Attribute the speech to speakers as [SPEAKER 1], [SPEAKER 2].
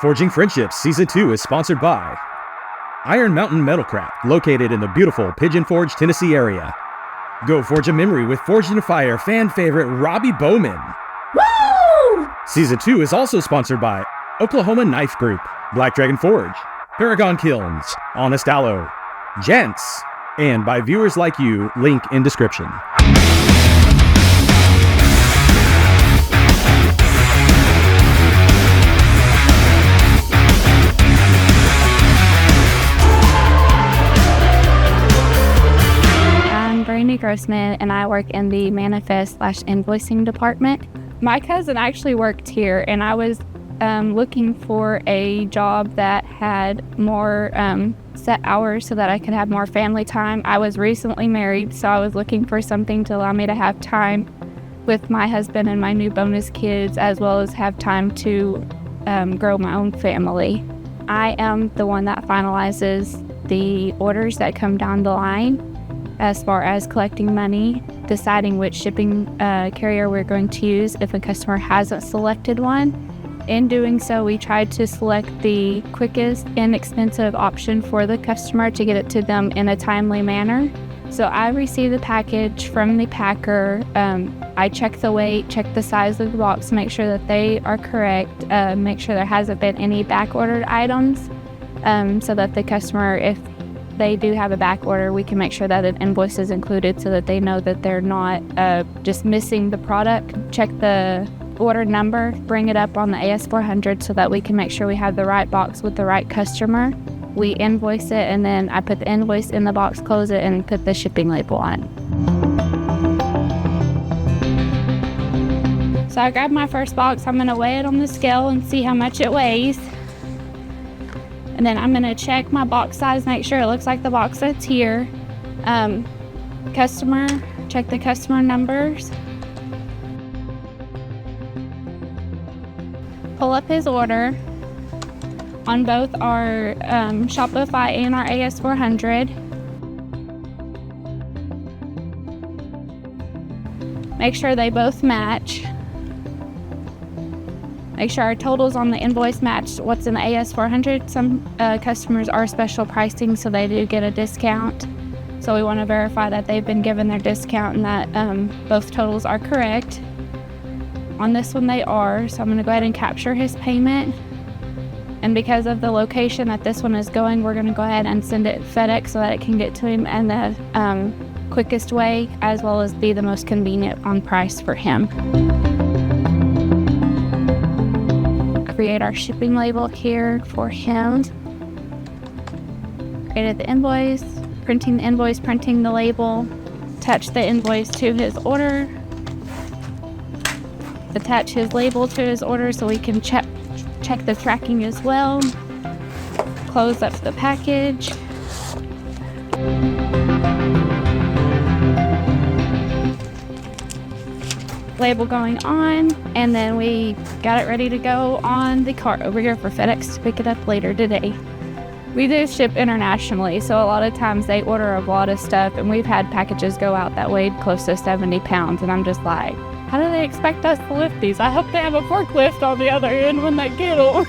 [SPEAKER 1] Forging Friendships Season 2 is sponsored by Iron Mountain Metalcraft, located in the beautiful Pigeon Forge, Tennessee area. Go forge a memory with Forged in Fire fan favorite Robbie Bowman. Woo! Season 2 is also sponsored by Oklahoma Knife Group, Black Dragon Forge, Paragon Kilns, Honest Aloe, Jantz, and by viewers like you, link in description.
[SPEAKER 2] Brandi Grossmen, and I work in the manifest/invoicing department. My cousin actually worked here, and I was looking for a job that had more set hours so that I could have more family time. I was recently married, so I was looking for something to allow me to have time with my husband and my new bonus kids, as well as have time to grow my own family. I am the one that finalizes the orders that come down the line, as far as collecting money, deciding which shipping carrier we're going to use if a customer hasn't selected one. In doing so, we try to select the quickest, inexpensive option for the customer to get it to them in a timely manner. So I receive the package from the packer. I check the weight, check the size of the box, make sure that they are correct, make sure there hasn't been any back-ordered items, so that the customer, if they do have a back order, we can make sure that an invoice is included so that they know that they're not just missing the product. Check the order number, bring it up on the AS400 so that we can make sure we have the right box with the right customer. We invoice it, and then I put the invoice in the box, close it, and put the shipping label on. So I grabbed my first box. I'm going to weigh it on the scale and see how much it weighs. And then I'm going to check my box size, make sure it looks like the box that's here. Customer, check the customer numbers. Pull up his order on both our Shopify and our AS400. Make sure they both match. Make sure our totals on the invoice match what's in the AS400. Some customers are special pricing, so they do get a discount. So we want to verify that they've been given their discount and that both totals are correct. On this one they are, so I'm going to go ahead and capture his payment. And because of the location that this one is going, we're going to go ahead and send it FedEx so that it can get to him in the quickest way, as well as be the most convenient on price for him. Create our shipping label here for him. Created the invoice, printing the invoice, printing the label, attach the invoice to his order, attach his label to his order so we can check the tracking as well, close up the package. Label going on, and then we got it ready to go on the cart over here for FedEx to pick it up later today. We do ship internationally, so a lot of times they order a lot of stuff, and we've had packages go out that weighed close to 70 pounds, and I'm just like, how do they expect us to lift these? I hope they have a forklift on the other end when they get them.